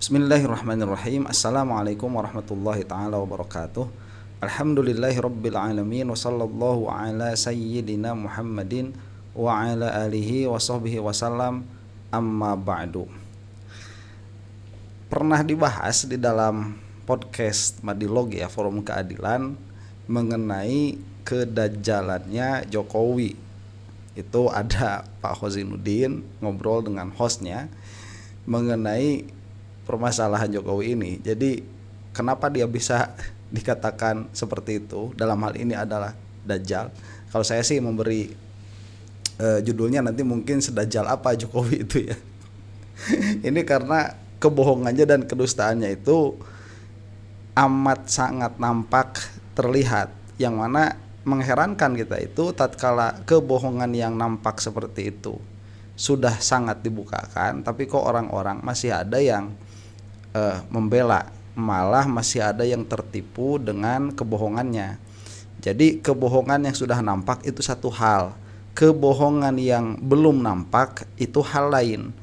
Bismillahirrahmanirrahim. Assalamualaikum warahmatullahi ta'ala wabarakatuh. Alhamdulillahi rabbil alamin. Wa sallallahu ala sayyidina Muhammadin wa ala alihi wa sahbihi wasallam. Amma ba'du. Pernah dibahas di dalam podcast Madilog ya, Forum Keadilan, mengenai kedajjalannya Jokowi. Itu ada Pak Hozinuddin ngobrol dengan hostnya mengenai permasalahan Jokowi ini. Jadi kenapa dia bisa dikatakan seperti itu? Dalam hal ini adalah Dajjal. Kalau saya sih memberi judulnya nanti mungkin sedajjal apa Jokowi itu ya. Ini karena kebohongannya dan kedustaannya itu amat sangat nampak terlihat, yang mana mengherankan kita itu tatkala kebohongan yang nampak seperti itu sudah sangat dibukakan, tapi kok orang-orang masih ada yang membela, malah masih ada yang tertipu dengan kebohongannya. Jadi kebohongan yang sudah nampak itu satu hal, kebohongan yang belum nampak itu hal lain.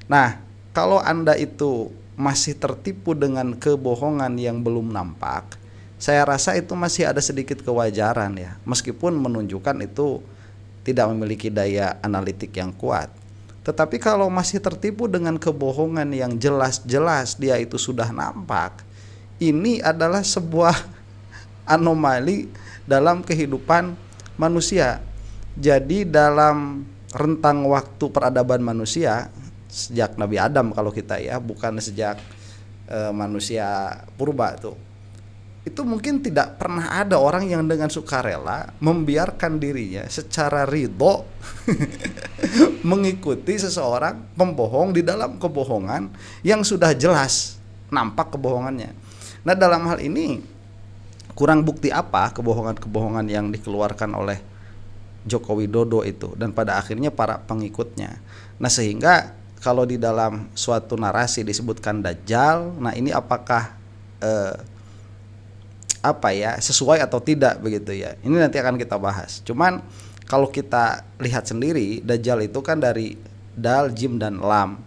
Nah, kalau Anda itu masih tertipu dengan kebohongan yang belum nampak, saya rasa itu masih ada sedikit kewajaran ya, meskipun menunjukkan itu tidak memiliki daya analitik yang kuat. Tetapi kalau masih tertipu dengan kebohongan yang jelas-jelas dia itu sudah nampak, ini adalah sebuah anomali dalam kehidupan manusia. Jadi dalam rentang waktu peradaban manusia sejak Nabi Adam, kalau kita ya, bukan sejak manusia purba tuh, itu mungkin tidak pernah ada orang yang dengan sukarela membiarkan dirinya secara ridho mengikuti seseorang pembohong di dalam kebohongan yang sudah jelas nampak kebohongannya. Nah, dalam hal ini kurang bukti apa kebohongan-kebohongan yang dikeluarkan oleh Joko Widodo itu dan pada akhirnya para pengikutnya. Nah, sehingga kalau di dalam suatu narasi disebutkan Dajjal, nah ini apakah sesuai atau tidak begitu ya. Ini nanti akan kita bahas. Cuman kalau kita lihat sendiri, Dajjal itu kan dari dal, jim dan lam.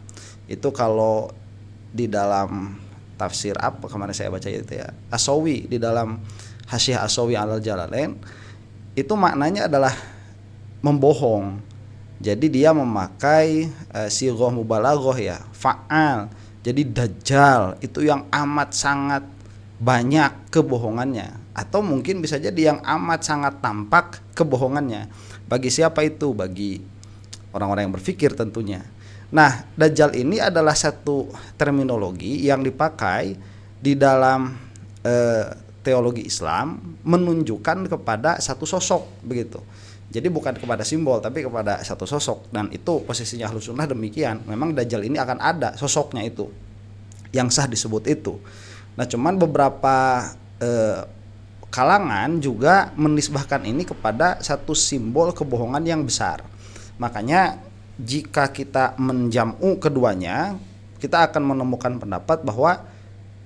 Itu kalau di dalam tafsir apa kemana saya baca itu ya, Asawi, di dalam Hasyiah Asawi alal Jalalain, itu maknanya adalah membohong. Jadi dia memakai sighah mubalaghah ya, fa'al. Jadi Dajjal itu yang amat sangat banyak kebohongannya, atau mungkin bisa jadi yang amat sangat tampak kebohongannya. Bagi siapa itu? Bagi orang-orang yang berpikir tentunya. Nah, Dajjal ini adalah satu terminologi yang dipakai di dalam teologi Islam menunjukkan kepada satu sosok begitu. Jadi bukan kepada simbol tapi kepada satu sosok, dan itu posisinya Ahlus Sunnah demikian. Memang Dajjal ini akan ada sosoknya itu yang sah disebut itu. Nah, cuman beberapa kalangan juga menisbahkan ini kepada satu simbol kebohongan yang besar. Makanya jika kita menjamu keduanya, kita akan menemukan pendapat bahwa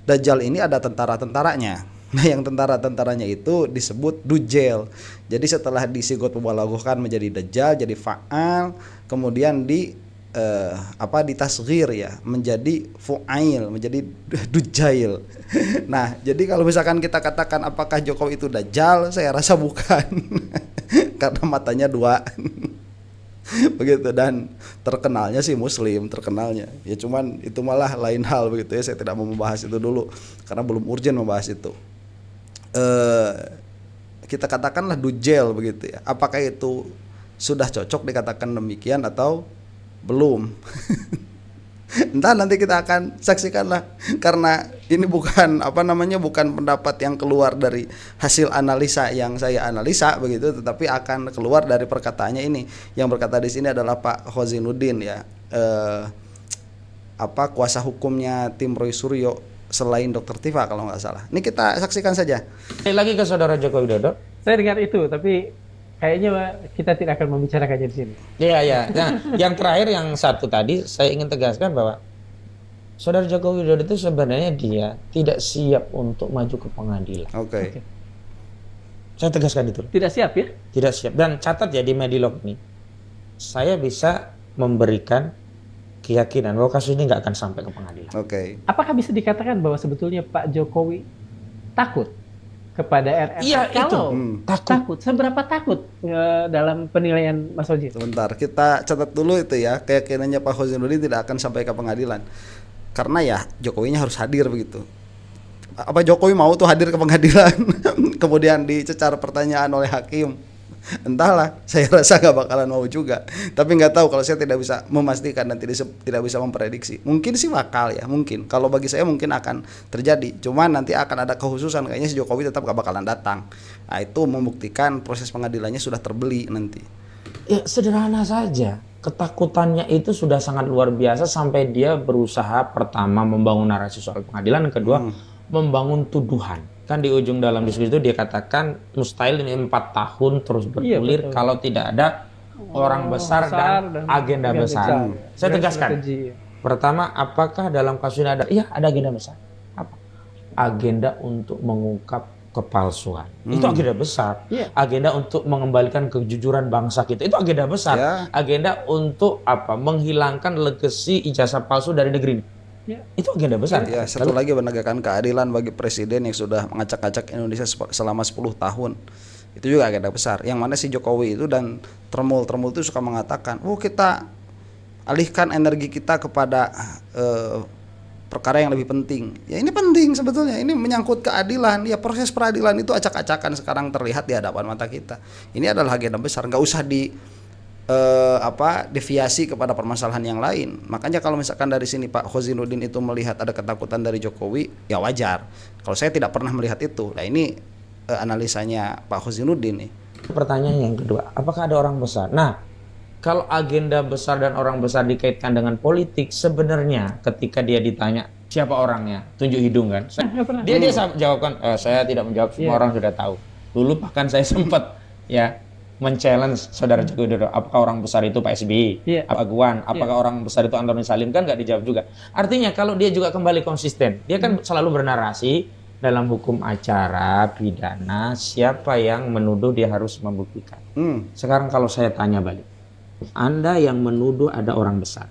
Dajjal ini ada tentara-tentaranya. Nah, yang tentara-tentaranya itu disebut Dujjal. Jadi setelah disigot mubalaghahkan menjadi Dajjal, jadi fa'al, kemudian ditasghir ya, menjadi fu'ail, menjadi Dujjail. Nah, jadi kalau misalkan kita katakan apakah Jokowi itu Dajjal, saya rasa bukan. Karena matanya dua. Begitu, dan terkenalnya sih muslim, terkenalnya. Ya cuman itu malah lain hal begitu ya, saya tidak mau membahas itu dulu karena belum urgent membahas itu. Kita katakanlah Dujjal begitu ya. Apakah itu sudah cocok dikatakan demikian atau belum? Entah, nanti kita akan saksikanlah, karena ini bukan bukan pendapat yang keluar dari hasil analisa yang saya analisa begitu, tetapi akan keluar dari perkataannya ini. Yang berkata di sini adalah Pak Hozinuddin ya, kuasa hukumnya tim Roy Suryo selain Dr. Tifa kalau nggak salah. Ini kita saksikan saja. Lagi ke saudara Joko Widodo. Saya dengar itu, tapi kayaknya kita tidak akan membicarakannya di sini. Iya. Nah, yang terakhir yang satu tadi saya ingin tegaskan bahwa saudara Joko Widodo itu sebenarnya dia tidak siap untuk maju ke pengadilan. Oke. Saya tegaskan itu. Tidak siap ya? Tidak siap. Dan catat ya di Medilog ini, saya bisa memberikan keyakinan bahwa kasus ini nggak akan sampai ke pengadilan. Oke. Apakah bisa dikatakan bahwa sebetulnya Pak Jokowi takut kepada RR? Iya, Kalau takut. seberapa takut dalam penilaian Mas Oji? Sebentar, kita catat dulu itu ya, keyakinannya Pak Hozinuddin tidak akan sampai ke pengadilan. Karena ya Jokowinya harus hadir begitu. Apa Jokowi mau tuh hadir ke pengadilan kemudian dicecar pertanyaan oleh hakim? Entahlah, saya rasa nggak bakalan mau juga. Tapi nggak tahu, kalau saya tidak bisa memastikan dan tidak bisa memprediksi. Mungkin sih bakal ya, mungkin. Kalau bagi saya mungkin akan terjadi. Cuman nanti akan ada kekhususan, kayaknya si Jokowi tetap nggak bakalan datang. Nah itu membuktikan proses pengadilannya sudah terbeli nanti. Ya sederhana saja. Ketakutannya itu sudah sangat luar biasa sampai dia berusaha pertama membangun narasi soal pengadilan, yang kedua membangun tuduhan. Kan di ujung dalam diskusi itu dia katakan mustahil ini 4 tahun terus bergulir kalau tidak ada orang besar dan agenda besar. Saya tegaskan. Pertama, apakah dalam kasus ini ada? Iya, ada agenda besar. Apa? Agenda untuk mengungkap kepalsuan. Itu agenda besar. Agenda untuk mengembalikan kejujuran bangsa kita. Itu agenda besar. Agenda untuk apa? Menghilangkan legasi ijazah palsu dari negeri ini. Itu agenda besar. Ya, satu lagi menegakkan keadilan bagi presiden yang sudah mengacak-acak Indonesia selama 10 tahun. Itu juga agenda besar. Yang mana si Jokowi itu dan Tremul itu suka mengatakan, kita alihkan energi kita kepada perkara yang lebih penting. Ya ini penting sebetulnya. Ini menyangkut keadilan. Ya proses peradilan itu acak-acakan sekarang terlihat di hadapan mata kita. Ini adalah agenda besar. Nggak usah deviasi kepada permasalahan yang lain. Makanya kalau misalkan dari sini Pak Hozinuddin itu melihat ada ketakutan dari Jokowi, ya wajar. Kalau saya tidak pernah melihat itu. Nah ini analisanya Pak Hozinuddin nih. Pertanyaan yang kedua, apakah ada orang besar? Nah, kalau agenda besar dan orang besar dikaitkan dengan politik, sebenarnya ketika dia ditanya siapa orangnya, tunjuk hidung kan? Dia jawabkan, saya tidak menjawab, semua orang sudah tahu. Dulu bahkan saya sempat men-challenge Saudara Joko Widodo, apakah orang besar itu Pak SBY, Pak Aguan, apakah orang besar itu Antoni Salim, kan nggak dijawab juga. Artinya kalau dia juga kembali konsisten, dia kan selalu bernarasi dalam hukum acara pidana, siapa yang menuduh dia harus membuktikan. Sekarang kalau saya tanya balik, Anda yang menuduh ada orang besar,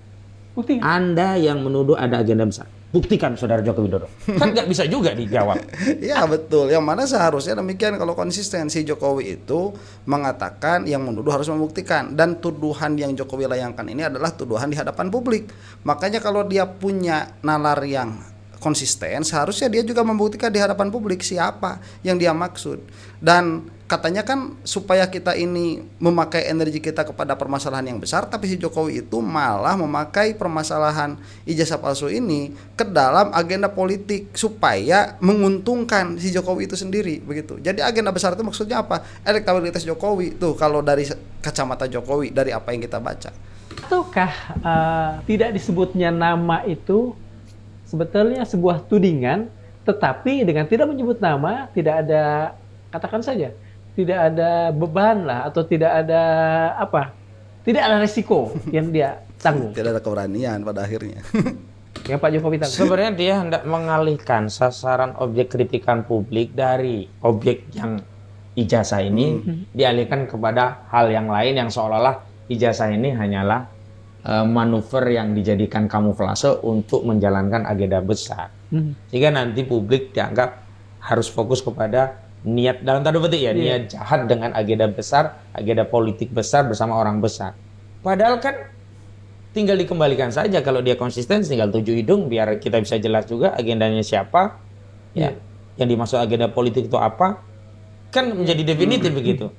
buktikan. Anda yang menuduh ada agenda besar, buktikan Saudara Joko Widodo. Kan nggak bisa juga dijawab. Ya betul, yang mana seharusnya demikian. Kalau konsistensi Jokowi itu mengatakan yang menuduh harus membuktikan. Dan tuduhan yang Jokowi layangkan ini adalah tuduhan di hadapan publik. Makanya kalau dia punya nalar yang konsisten, seharusnya dia juga membuktikan di hadapan publik siapa yang dia maksud. Dan katanya kan supaya kita ini memakai energi kita kepada permasalahan yang besar, tapi si Jokowi itu malah memakai permasalahan ijazah palsu ini ke dalam agenda politik supaya menguntungkan si Jokowi itu sendiri begitu. Jadi agenda besar itu maksudnya apa? Elektabilitas Jokowi tuh kalau dari kacamata Jokowi, dari apa yang kita baca. Ataukah tidak disebutnya nama itu sebetulnya sebuah tudingan, tetapi dengan tidak menyebut nama, tidak ada, katakan saja, tidak ada beban lah, atau tidak ada tidak ada resiko yang dia tanggung. Tidak ada keberanian pada akhirnya. Yang Pak Jokowi tanggung. Sebenarnya dia hendak mengalihkan sasaran objek kritikan publik dari objek yang ijazah ini, dialihkan kepada hal yang lain yang seolah-olah ijazah ini hanyalah manuver yang dijadikan kamuflase untuk menjalankan agenda besar. Sehingga nanti publik dianggap harus fokus kepada niat, dalam tanda petik niat jahat dengan agenda besar, agenda politik besar bersama orang besar. Padahal kan tinggal dikembalikan saja, kalau dia konsisten tinggal tujuh hidung biar kita bisa jelas juga agendanya siapa, yang dimaksud agenda politik itu apa, kan menjadi definitif begitu.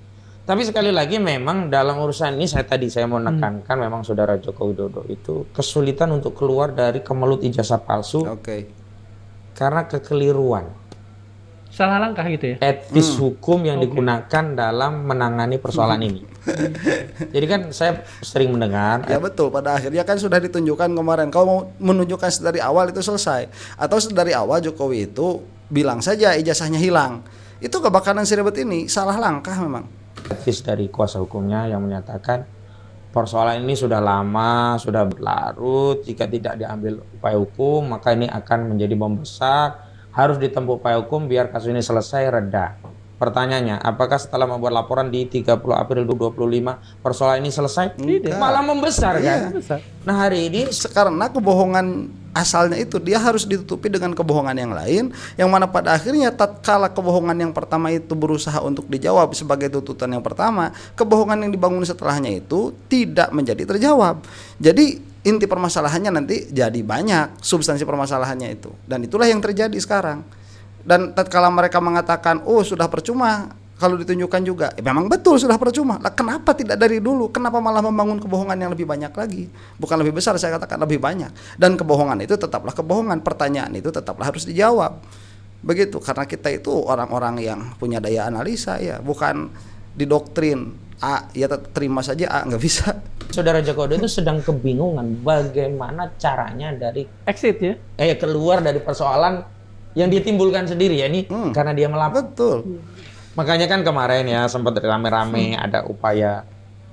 Tapi sekali lagi memang dalam urusan ini saya mau menekankan memang Saudara Joko Widodo itu kesulitan untuk keluar dari kemelut ijazah palsu. Karena kekeliruan. Salah langkah gitu ya. Etis hukum yang digunakan dalam menangani persoalan ini. Jadi kan saya sering mendengar. Ya betul, pada akhirnya kan sudah ditunjukkan kemarin. Kalau mau menunjukkan dari awal itu selesai. Atau dari awal Jokowi itu bilang saja ijazahnya hilang. Itu gak bakalan seribet ini, salah langkah memang. Etis dari kuasa hukumnya yang menyatakan persoalan ini sudah lama, sudah berlarut, jika tidak diambil upaya hukum maka ini akan menjadi bom besar, harus ditempuh upaya hukum biar kasus ini selesai, reda. Pertanyaannya, apakah setelah membuat laporan di 30 April 2025 persoalan ini selesai? Tidak. Malah membesar kan? Besar. Nah hari ini Karena kebohongan asalnya itu dia harus ditutupi dengan kebohongan yang lain, yang mana pada akhirnya tatkala kebohongan yang pertama itu berusaha untuk dijawab sebagai tuntutan yang pertama, kebohongan yang dibangun setelahnya itu tidak menjadi terjawab. Jadi inti permasalahannya nanti jadi banyak substansi permasalahannya itu, dan itulah yang terjadi sekarang. Dan tatkala mereka mengatakan oh sudah percuma kalau ditunjukkan juga, memang betul sudah percuma. Lah kenapa tidak dari dulu? Kenapa malah membangun kebohongan yang lebih banyak lagi? Bukan lebih besar, saya katakan lebih banyak. Dan kebohongan itu tetaplah kebohongan, pertanyaan itu tetaplah harus dijawab. Begitu, karena kita itu orang-orang yang punya daya analisa ya, bukan didoktrin A ya terima saja A, nggak bisa. Saudara Joko Widodo itu sedang kebingungan bagaimana caranya dari Exit ya. keluar dari persoalan yang ditimbulkan sendiri ya ini karena dia melapor. Betul. Makanya kan kemarin ya sempat rame-rame ada upaya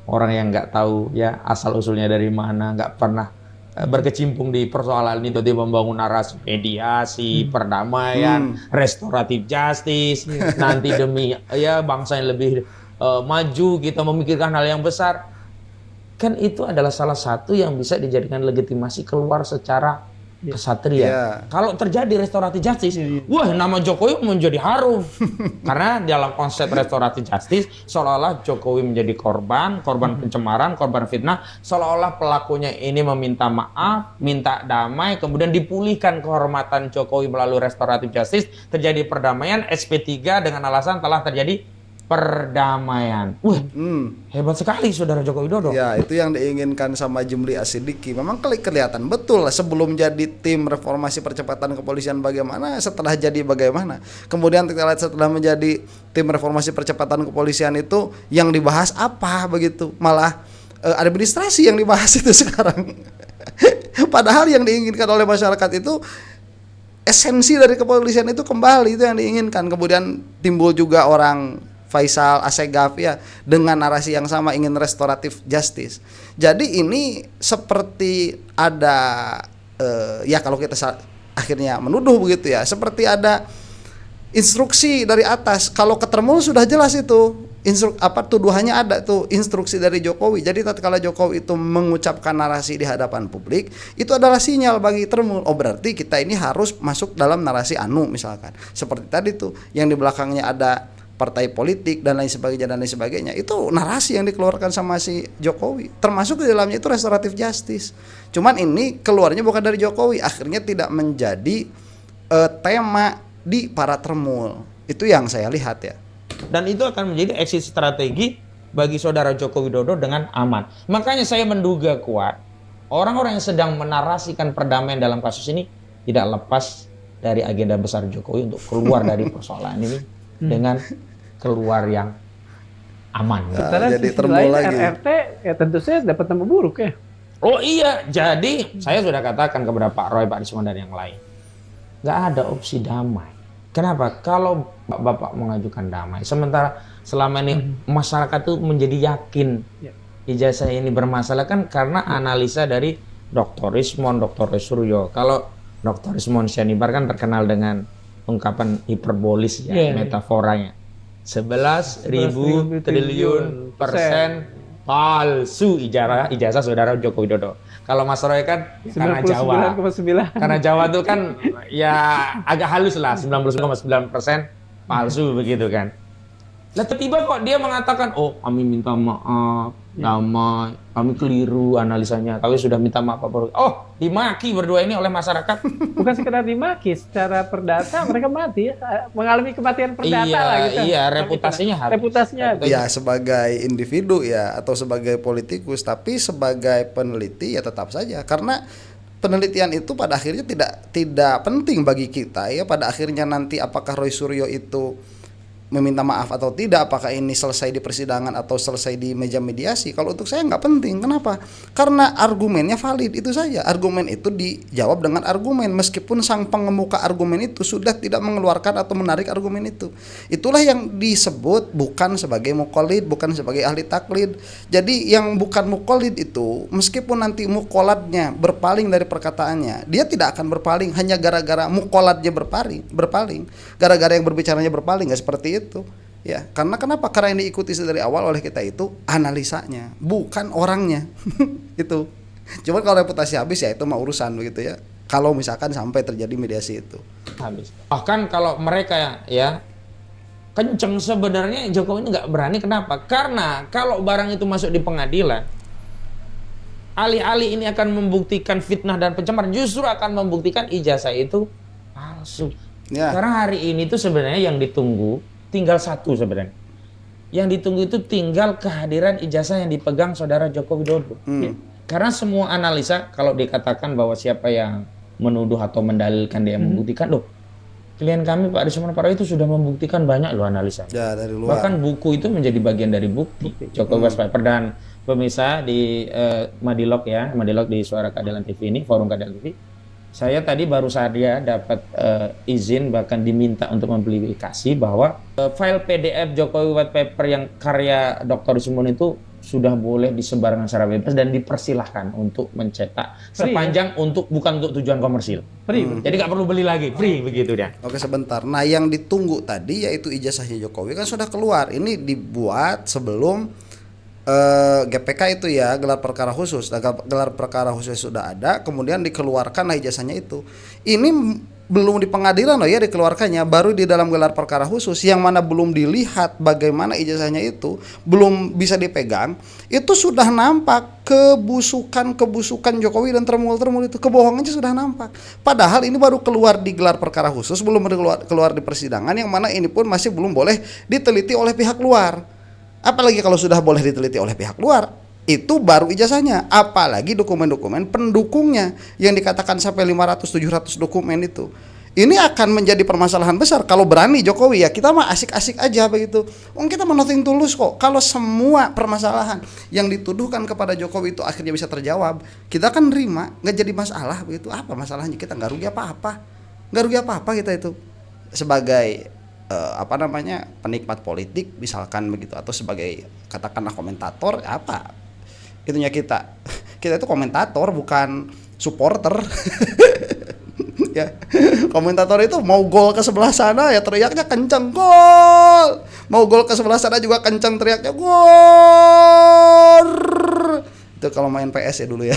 orang yang nggak tahu ya asal usulnya dari mana, nggak pernah berkecimpung di persoalan ini, tiba-tiba membangun narasi mediasi, perdamaian, restoratif justice, nanti demi ya bangsa yang lebih maju kita memikirkan hal yang besar. Kan itu adalah salah satu yang bisa dijadikan legitimasi keluar secara kesatria. Yeah. Kalau terjadi restoratif justice, wah nama Jokowi menjadi harum. Karena dalam konsep restoratif justice seolah-olah Jokowi menjadi korban pencemaran, korban fitnah, seolah-olah pelakunya ini meminta maaf, minta damai, kemudian dipulihkan kehormatan Jokowi melalui restoratif justice, terjadi perdamaian, SP3 dengan alasan telah terjadi perdamaian. Wah, hebat sekali Saudara Joko Widodo. Ya, itu yang diinginkan sama Jumli Asidiki. Memang kelihatan betul lah sebelum jadi tim reformasi percepatan kepolisian bagaimana, setelah jadi bagaimana. Kemudian kita lihat setelah menjadi tim reformasi percepatan kepolisian itu yang dibahas apa begitu. Malah administrasi yang dibahas itu sekarang. Padahal yang diinginkan oleh masyarakat itu esensi dari kepolisian itu kembali, itu yang diinginkan. Kemudian timbul juga orang Faisal Assegaf ya dengan narasi yang sama ingin restoratif justice. Jadi ini seperti ada ya kalau kita akhirnya menuduh begitu ya, seperti ada instruksi dari atas. Kalau ketermul sudah jelas itu tuduhannya ada tuh instruksi dari Jokowi. Jadi tatkala Jokowi itu mengucapkan narasi di hadapan publik, itu adalah sinyal bagi termul. Oh berarti kita ini harus masuk dalam narasi anu misalkan. Seperti tadi tuh yang di belakangnya ada partai politik dan lain sebagainya, itu narasi yang dikeluarkan sama si Jokowi, termasuk di dalamnya itu restoratif justice. Cuman ini keluarnya bukan dari Jokowi, akhirnya tidak menjadi tema di para termul. Itu yang saya lihat ya. Dan itu akan menjadi exit strategi bagi Saudara Joko Widodo dengan aman. Makanya saya menduga kuat orang-orang yang sedang menarasikan perdamaian dalam kasus ini tidak lepas dari agenda besar Jokowi untuk keluar dari persoalan ini dengan keluar yang aman. Sementara jadi sisi termul lain lagi. RRT ya tentu saja dapat tambah buruk ya. Oh iya, jadi saya sudah katakan kepada Pak Roy, Pak Risman dan yang lain, nggak ada opsi damai. Kenapa? Kalau Bapak mengajukan damai, sementara selama ini masyarakat itu menjadi yakin ijazah ini bermasalah kan karena analisa dari Dr. Rismon, Dr. Suryo. Kalau Dr. Rismon Syanibar kan terkenal dengan ungkapan hiperbolis ya, metaforanya. 11.000 triliun persen palsu ijazah Saudara Joko Widodo. Kalau Mas Roy kan karena Jawa. 99,9. Karena Jawa tuh kan ya agak halus lah, 99,9% palsu begitu kan. Nah tiba-tiba kok dia mengatakan, oh kami minta maaf, damai, kami keliru analisanya, kami sudah minta maaf Pak Roy. Oh dimaki berdua ini oleh masyarakat. Bukan sekedar dimaki, secara perdata mereka mati ya, mengalami kematian perdata iya, lah gitu. Iya, reputasinya habis. Reputasinya habis. Ya sebagai individu ya atau sebagai politikus, tapi sebagai peneliti ya tetap saja, karena penelitian itu pada akhirnya tidak penting bagi kita ya. Pada akhirnya nanti apakah Roy Suryo itu meminta maaf atau tidak, apakah ini selesai di persidangan atau selesai di meja mediasi, kalau untuk saya nggak penting. Kenapa? Karena argumennya valid, itu saja. Argumen itu dijawab dengan argumen, meskipun sang pengemuka argumen itu sudah tidak mengeluarkan atau menarik argumen itu. Itulah yang disebut bukan sebagai muqallid, bukan sebagai ahli taklid. Jadi yang bukan muqallid itu, meskipun nanti muqalladnya berpaling dari perkataannya, dia tidak akan berpaling hanya gara-gara muqalladnya berpaling, gara-gara yang berbicaranya berpaling, nggak seperti itu. Ya, karena kenapa? Karena ini ikuti dari awal oleh kita itu analisanya, bukan orangnya. Itu. Cuman kalau reputasi habis ya itu mah urusan begitu ya. Kalau misalkan sampai terjadi mediasi itu. Habis. Bahkan kalau mereka ya kenceng sebenarnya Jokowi ini nggak berani. Kenapa? Karena kalau barang itu masuk di pengadilan, alih-alih ini akan membuktikan fitnah dan pencemaran, justru akan membuktikan ijazah itu palsu. Ya. Karena hari ini tuh sebenarnya yang ditunggu tinggal satu sebenarnya. Yang ditunggu itu tinggal kehadiran ijazah yang dipegang saudara Joko Widodo. Ya. Karena semua analisa kalau dikatakan bahwa siapa yang menuduh atau mendalilkan dia membuktikan, loh klien kami Pak Risman Paroi itu sudah membuktikan banyak loh analisa. Ya, dari luar. Bahkan buku itu menjadi bagian dari bukti. Jokowi White Paper. Dan pemirsa di Madilog ya, Madilog di Suara Keadilan TV ini, Forum Keadilan TV. Saya tadi baru saja dapat izin bahkan diminta untuk mempublikasi bahwa file PDF Jokowi White Paper yang karya Dr. Rismon itu sudah boleh disebarkan secara bebas dan dipersilahkan untuk mencetak Free, sepanjang bukan untuk tujuan komersil. Free. Jadi nggak perlu beli lagi, free begitu dia. Oke, sebentar. Nah, yang ditunggu tadi yaitu ijazahnya Jokowi kan sudah keluar. Ini dibuat sebelum GPK itu ya, gelar perkara khusus. Nah, gelar perkara khusus sudah ada, kemudian dikeluarkan ijazahnya itu. Ini belum di pengadilan loh ya dikeluarkannya, baru di dalam gelar perkara khusus yang mana belum dilihat bagaimana ijazahnya itu, belum bisa dipegang. Itu sudah nampak kebusukan Jokowi dan termul itu, kebohongannya sudah nampak. Padahal ini baru keluar di gelar perkara khusus, belum keluar di persidangan, yang mana ini pun masih belum boleh diteliti oleh pihak luar. Apalagi kalau sudah boleh diteliti oleh pihak luar, itu baru ijazahnya, apalagi dokumen-dokumen pendukungnya yang dikatakan sampai 500-700 dokumen itu. Ini akan menjadi permasalahan besar kalau berani Jokowi ya. Kita mah asik-asik aja begitu. Kita mah nothing tulus kok. Kalau semua permasalahan yang dituduhkan kepada Jokowi itu akhirnya bisa terjawab, kita kan nerima, nggak jadi masalah begitu. Apa masalahnya? Kita nggak rugi apa-apa. Nggak rugi apa-apa kita itu sebagai penikmat politik misalkan begitu, atau sebagai katakanlah komentator apa itunya kita itu komentator bukan supporter. Ya, komentator itu mau gol ke sebelah sana ya teriaknya kenceng gol, mau gol ke sebelah sana juga kenceng teriaknya gol. Itu kalau main PS ya dulu ya.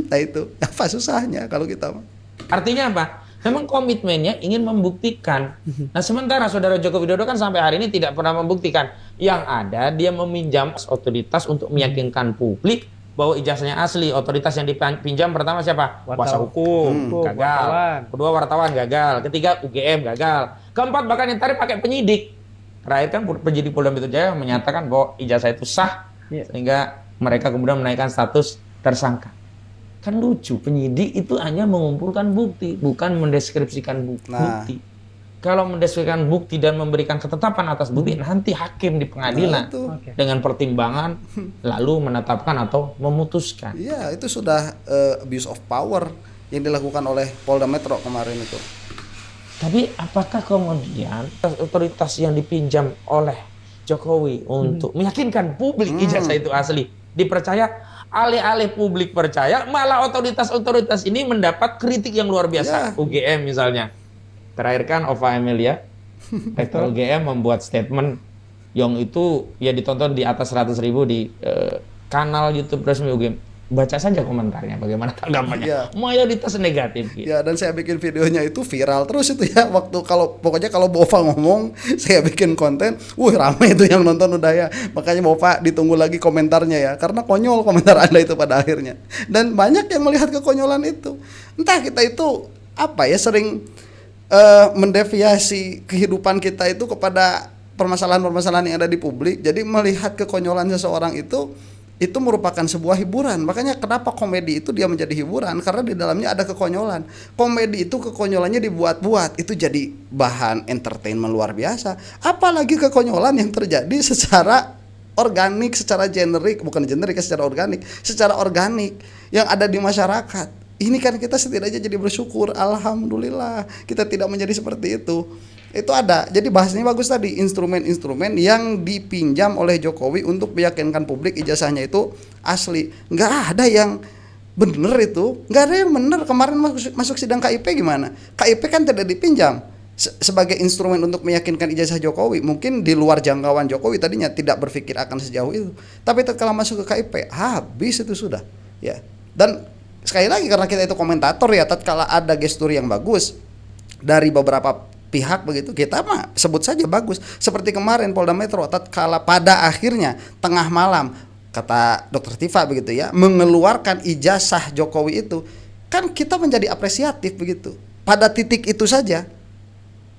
Nah itu apa susahnya kalau kita mah. Artinya apa? Memang komitmennya ingin membuktikan. Nah sementara saudara Joko Widodo kan sampai hari ini tidak pernah membuktikan. Yang ada dia meminjam otoritas untuk meyakinkan publik bahwa ijazahnya asli. Otoritas yang dipinjam pertama siapa? Kuasa hukum, gagal. Wartawan. Kedua wartawan gagal. Ketiga UGM gagal. Keempat bahkan yang tarik pakai penyidik. Terakhir kan penyidik Polda Metro Jaya menyatakan bahwa ijazah itu sah, sehingga mereka kemudian menaikkan status tersangka. Kan lucu, penyidik itu hanya mengumpulkan bukti, bukan mendeskripsikan bukti. Kalau mendeskripsikan bukti dan memberikan ketetapan atas bukti, nanti hakim di pengadilan dengan pertimbangan lalu menetapkan atau memutuskan. Iya, itu sudah abuse of power yang dilakukan oleh Polda Metro kemarin itu. Tapi apakah kemudian otoritas yang dipinjam oleh Jokowi untuk meyakinkan publik ijazah itu asli dipercaya? Alih-alih publik percaya, malah otoritas-otoritas ini mendapat kritik yang luar biasa. UGM misalnya. Terakhir kan Ova Emilia, rektor UGM membuat statement yang itu ya ditonton di atas 100.000 di kanal YouTube resmi UGM. Baca saja komentarnya, bagaimana tanggapannya. Mayoritas negatif. Gitu. Ya, dan saya bikin videonya itu viral terus itu ya. Pokoknya kalau Bova ngomong, saya bikin konten, ramai itu yang nonton udah ya. Makanya Bova ditunggu lagi komentarnya ya, karena konyol komentar Anda itu pada akhirnya. Dan banyak yang melihat kekonyolan itu. Entah kita itu sering mendeviasi kehidupan kita itu kepada permasalahan-permasalahan yang ada di publik. Jadi melihat kekonyolan seseorang itu merupakan sebuah hiburan. Makanya kenapa komedi itu dia menjadi hiburan, karena di dalamnya ada kekonyolan. Komedi itu kekonyolannya dibuat-buat, itu jadi bahan entertainment luar biasa. Apalagi kekonyolan yang terjadi secara organik, secara organik yang ada di masyarakat. Ini kan kita setidaknya jadi bersyukur, alhamdulillah kita tidak menjadi seperti itu. Itu ada. Jadi bahasanya bagus tadi, instrumen-instrumen yang dipinjam oleh Jokowi untuk meyakinkan publik ijazahnya itu asli. Nggak ada yang bener itu, nggak ada yang bener. Kemarin masuk sidang KIP gimana? KIP kan tidak dipinjam, sebagai instrumen untuk meyakinkan ijazah Jokowi. Mungkin di luar jangkauan Jokowi tadinya tidak berpikir akan sejauh itu. Tapi tatkala masuk ke KIP, habis itu sudah. Ya. Dan sekali lagi karena kita itu komentator ya, tatkala ada gestur yang bagus dari beberapa pihak begitu, kita mah sebut saja bagus. Seperti kemarin Polda Metro tatkala pada akhirnya tengah malam kata Dr. Tifa begitu ya, mengeluarkan ijazah Jokowi itu, kan kita menjadi apresiatif begitu. Pada titik itu saja.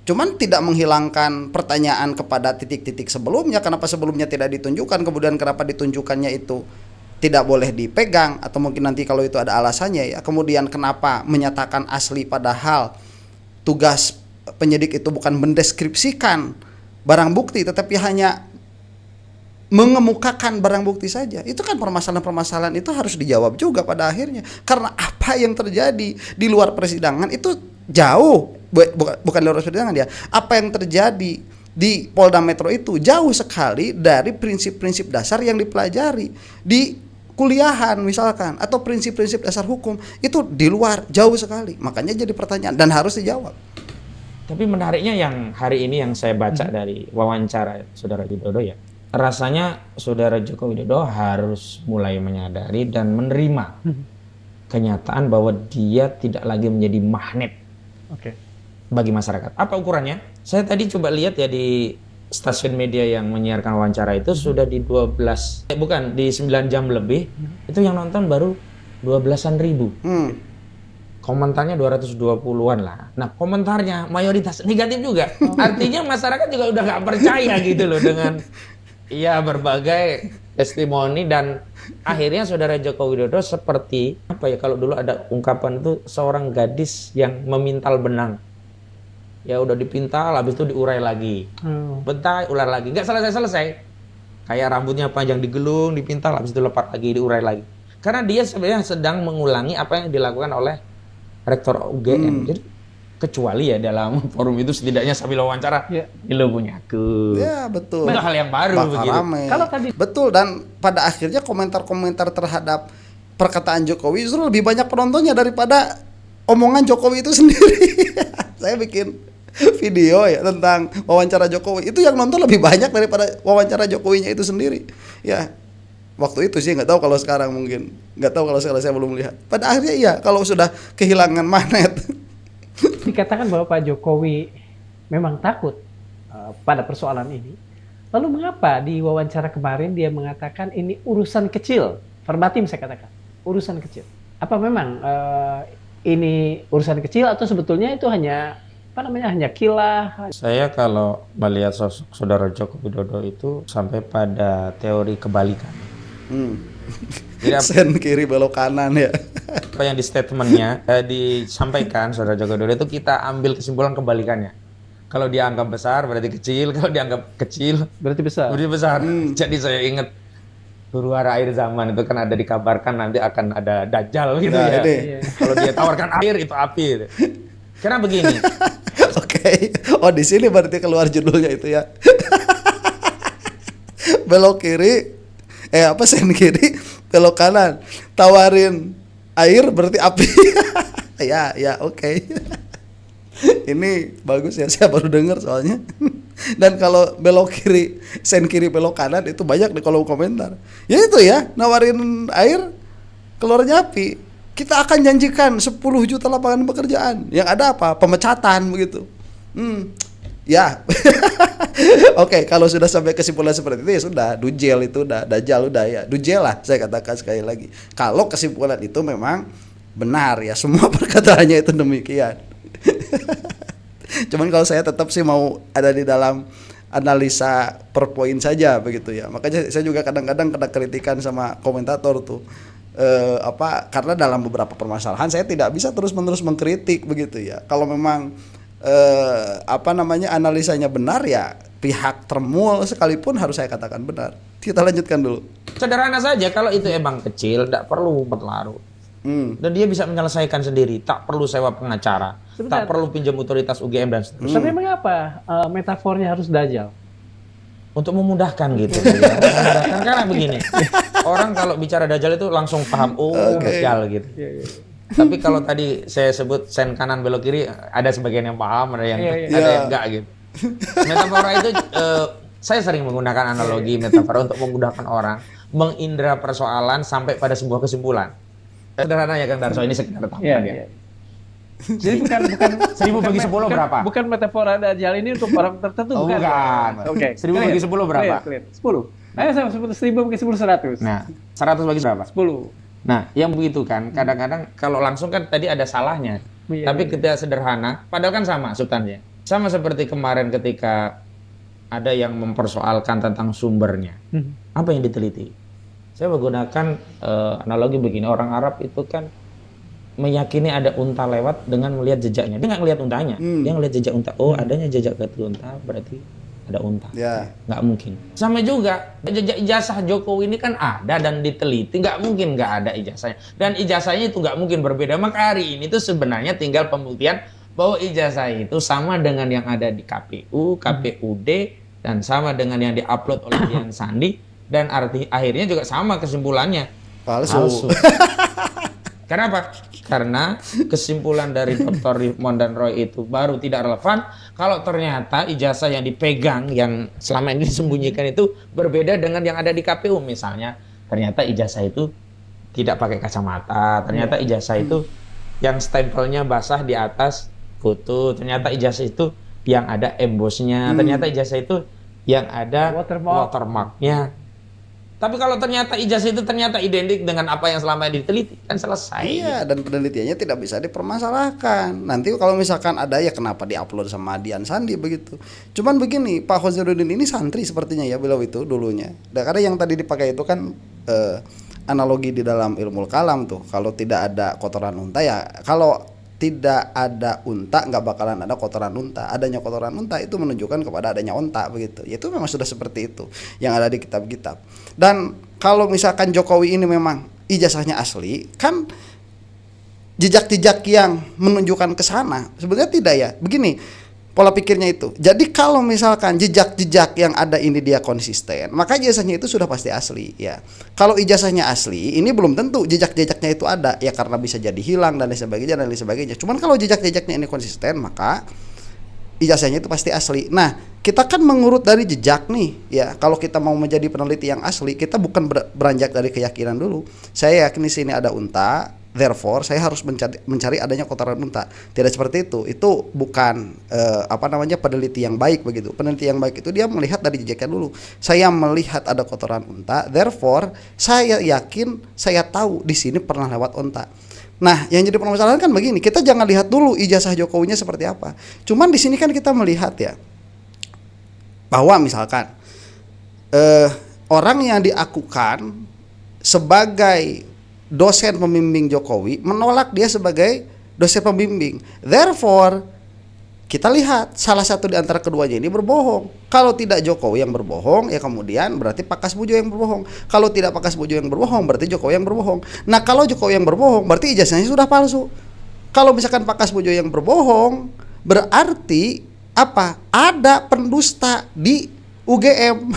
Cuman tidak menghilangkan pertanyaan kepada titik-titik sebelumnya, kenapa sebelumnya tidak ditunjukkan, kemudian kenapa ditunjukkannya itu tidak boleh dipegang, atau mungkin nanti kalau itu ada alasannya ya. Kemudian kenapa menyatakan asli padahal tugas penyidik itu bukan mendeskripsikan barang bukti tetapi hanya mengemukakan barang bukti saja. Itu kan permasalahan-permasalahan itu harus dijawab juga pada akhirnya. Karena apa yang terjadi di luar persidangan itu jauh, bukan di luar persidangan ya. Apa yang terjadi di Polda Metro itu jauh sekali dari prinsip-prinsip dasar yang dipelajari di kuliahan misalkan, atau prinsip-prinsip dasar hukum. Itu di luar jauh sekali. Makanya jadi pertanyaan dan harus dijawab. Tapi menariknya yang hari ini yang saya baca dari wawancara Saudara Widodo ya, rasanya Saudara Joko Widodo harus mulai menyadari dan menerima kenyataan bahwa dia tidak lagi menjadi magnet bagi masyarakat. Apa ukurannya? Saya tadi coba lihat ya di stasiun media yang menyiarkan wawancara itu sudah di 9 jam lebih, itu yang nonton baru 12-an ribu. Komentarnya 220-an lah. Nah, komentarnya mayoritas negatif juga. Artinya masyarakat juga udah nggak percaya gitu loh dengan ya berbagai testimoni, dan akhirnya Saudara Joko Widodo seperti apa ya, kalau dulu ada ungkapan itu seorang gadis yang memintal benang. Ya udah dipintal, habis itu diurai lagi. Bentar, ular lagi. Nggak selesai-selesai. Kayak rambutnya panjang digelung, dipintal, habis itu lepas lagi, diurai lagi. Karena dia sebenarnya sedang mengulangi apa yang dilakukan oleh Rektor UGM. Jadi kecuali ya dalam forum itu setidaknya sambil wawancara, lo punya aku. Ya betul. Itu hal yang baru begitu. Rame. Kalau tadi betul, dan pada akhirnya komentar-komentar terhadap perkataan Jokowi justru lebih banyak penontonnya daripada omongan Jokowi itu sendiri. Saya bikin video ya tentang wawancara Jokowi, itu yang nonton lebih banyak daripada wawancara Jokowinya itu sendiri. Ya. Waktu itu sih, nggak tahu kalau sekarang, mungkin nggak tahu kalau sekarang, saya belum lihat. Pada akhirnya iya, kalau sudah kehilangan magnet. Dikatakan bahwa Pak Jokowi memang takut pada persoalan ini. Lalu mengapa di wawancara kemarin dia mengatakan ini urusan kecil? Verbatim saya katakan, urusan kecil. Apa memang ini urusan kecil atau sebetulnya itu hanya hanya kilah? Saya kalau melihat sosok Saudara Joko Widodo itu sampai pada teori kebalikan. Jadi sen kiri belok kanan ya. Apa yang di statementnya disampaikan Saudara Joko Widodo itu kita ambil kesimpulan kebalikannya. Kalau dia anggap besar berarti kecil, kalau dianggap kecil berarti besar. Jadi saya ingat huru-hara akhir zaman itu kan ada dikabarkan nanti akan ada dajjal gitu ya. Kalau dia tawarkan air itu api. Gitu. Karena begini. Oke. Oh di sini berarti keluar judulnya itu ya. Belok kiri. Sen kiri, belok kanan, tawarin air berarti api. ya, oke. Ini bagus ya, saya baru dengar soalnya. Dan kalau belok kiri, sen kiri, belok kanan itu banyak di kolom komentar. Ya itu ya, nawarin air, keluarnya api. Kita akan janjikan 10 juta lapangan pekerjaan. Yang ada apa? Pemecatan begitu. Ya. Oke, kalau sudah sampai kesimpulan seperti itu ya sudah, dujel itu udah, dajjal udah ya. Dujel lah saya katakan sekali lagi. Kalau kesimpulan itu memang benar ya, semua perkataannya itu demikian. Cuman kalau saya tetap sih mau ada di dalam analisa per poin saja begitu ya. Makanya saya juga kadang-kadang kena kritikan sama komentator tuh. Karena dalam beberapa permasalahan saya tidak bisa terus-menerus mengkritik begitu ya. Kalau memang analisanya benar ya, pihak termul sekalipun harus saya katakan benar. Kita lanjutkan dulu. Sederhana saja, kalau itu emang kecil tidak perlu berlarut. Dan dia bisa menyelesaikan sendiri, tak perlu sewa pengacara, tak perlu pinjam otoritas UGM dan seterusnya. Tapi mengapa metafornya harus dajjal? Untuk memudahkan gitu. Ya. Memudahkan karena begini, orang kalau bicara dajjal itu langsung paham, dajjal gitu. Tapi kalau tadi saya sebut sen kanan belok kiri, ada sebagian yang paham, ada yang ada yang enggak gitu. Metafora itu saya sering menggunakan analogi metafora untuk memudahkan orang mengindra persoalan sampai pada sebuah kesimpulan. Sederhana ya Kang Darso, ini sekedar tambahan ya. Jadi bukan 1000 bagi 10 berapa? Bukan metafora dajjal ini untuk orang tertentu, Oh, bukan. Oke. 1000 bagi 10 berapa? Clear. 10. Ayo saya sebut 1000 bagi 10 100. Nah, 100 bagi berapa? 10. Nah, yang begitu kan, kadang-kadang kalau langsung kan tadi ada salahnya. Iya, Tapi ketika sederhana, padahal kan sama substansinya. Sama seperti kemarin ketika ada yang mempersoalkan tentang sumbernya. Apa yang diteliti? Saya menggunakan analogi begini, orang Arab itu kan meyakini ada unta lewat dengan melihat jejaknya. Dia nggak ngelihat untanya, dia ngelihat jejak unta. Oh, adanya jejak kaki unta, berarti ada unta. Nggak mungkin. Sama juga jejak ijazah Jokowi ini kan ada dan diteliti, nggak mungkin nggak ada ijazahnya. Dan ijazahnya itu nggak mungkin berbeda. Maka hari ini tuh sebenarnya tinggal pembuktian bahwa ijazah itu sama dengan yang ada di KPU, KPUD, dan sama dengan yang diupload oleh Dian Sandi, dan akhirnya juga sama kesimpulannya. Palsu. Kenapa? Karena kesimpulan dari Dr. Ridwan dan Roy itu baru tidak relevan kalau ternyata ijazah yang dipegang, yang selama ini disembunyikan itu berbeda dengan yang ada di KPU. Misalnya, ternyata ijazah itu tidak pakai kacamata, ternyata ijazah itu yang stempelnya basah di atas foto, ternyata ijazah itu yang ada embossnya, ternyata ijazah itu yang ada watermarknya. Tapi kalau ternyata ijazah itu ternyata identik dengan apa yang selama ini diteliti, kan selesai. Iya, dan penelitiannya tidak bisa dipermasalahkan. Nanti kalau misalkan ada, ya kenapa diupload sama Dian Sandi begitu. Cuman begini, Pak Khosirudin ini santri sepertinya ya beliau itu dulunya. Dan karena yang tadi dipakai itu kan analogi di dalam ilmu kalam tuh. Kalau tidak ada kotoran unta ya, kalau tidak ada unta nggak bakalan ada kotoran unta. Adanya kotoran unta itu menunjukkan kepada adanya unta begitu. Ya, itu memang sudah seperti itu yang ada di kitab-kitab. Dan kalau misalkan Jokowi ini memang ijazahnya asli, kan jejak-jejak yang menunjukkan ke sana sebenarnya tidak ya. Begini pola pikirnya itu. Jadi kalau misalkan jejak-jejak yang ada ini dia konsisten, maka ijazahnya itu sudah pasti asli ya. Kalau ijazahnya asli, ini belum tentu jejak-jejaknya itu ada ya, karena bisa jadi hilang dan lain sebagainya. Cuman kalau jejak-jejaknya ini konsisten, maka ijazahnya itu pasti asli. Nah, kita kan mengurut dari jejak nih ya. Kalau kita mau menjadi peneliti yang asli, kita bukan beranjak dari keyakinan dulu. Saya yakin di sini ada unta, therefore saya harus mencari adanya kotoran unta. Tidak seperti itu. Itu bukan peneliti yang baik begitu. Peneliti yang baik itu dia melihat dari jejaknya dulu. Saya melihat ada kotoran unta, therefore saya yakin, saya tahu di sini pernah lewat unta. Nah, yang jadi permasalahan kan begini, kita jangan lihat dulu ijazah Jokowinya seperti apa. Cuman di sini kan kita melihat ya, bahwa misalkan orang yang diakukan sebagai dosen pembimbing Jokowi menolak dia sebagai dosen pembimbing. Therefore, kita lihat salah satu di antara keduanya ini berbohong. Kalau tidak Jokowi yang berbohong, ya kemudian berarti Pak Kasbujo yang berbohong. Kalau tidak Pak Kasbujo yang berbohong, berarti Jokowi yang berbohong. Nah, kalau Jokowi yang berbohong, berarti ijazahnya sudah palsu. Kalau misalkan Pak Kasbujo yang berbohong, berarti apa? Ada pendusta di UGM.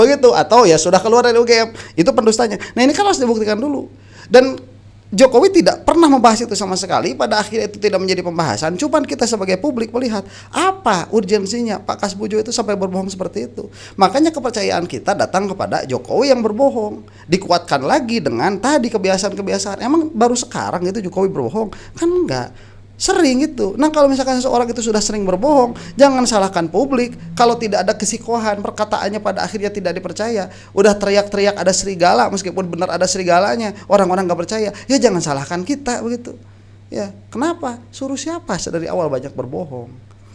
Begitu, atau ya sudah keluar dari UGM. Itu pendustanya. Nah, ini kan harus dibuktikan dulu. Dan Jokowi tidak pernah membahas itu sama sekali. Pada akhirnya itu tidak menjadi pembahasan. Cuman kita sebagai publik melihat apa urgensinya Pak Kasbujo itu sampai berbohong seperti itu. Makanya kepercayaan kita datang kepada Jokowi yang berbohong. Dikuatkan lagi dengan tadi kebiasaan-kebiasaan. Emang baru sekarang itu Jokowi berbohong? Kan enggak. Sering itu. Nah, kalau misalkan seseorang itu sudah sering berbohong, jangan salahkan publik. Kalau tidak ada kesikohan, perkataannya pada akhirnya tidak dipercaya. Udah teriak-teriak ada serigala, meskipun benar ada serigalanya, orang-orang nggak percaya. Ya jangan salahkan kita begitu. Ya, kenapa? Suruh siapa dari awal banyak berbohong.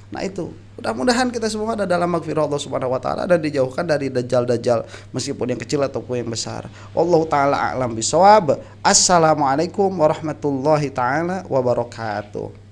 Nah itu, mudah-mudahan kita semua ada dalam maghfirah Allah Subhanahu wa taala dan dijauhkan dari dajjal-dajjal meskipun yang kecil ataupun yang besar. Wallahu taala a'lam bishawab. Assalamualaikum warahmatullahi taala wabarakatuh.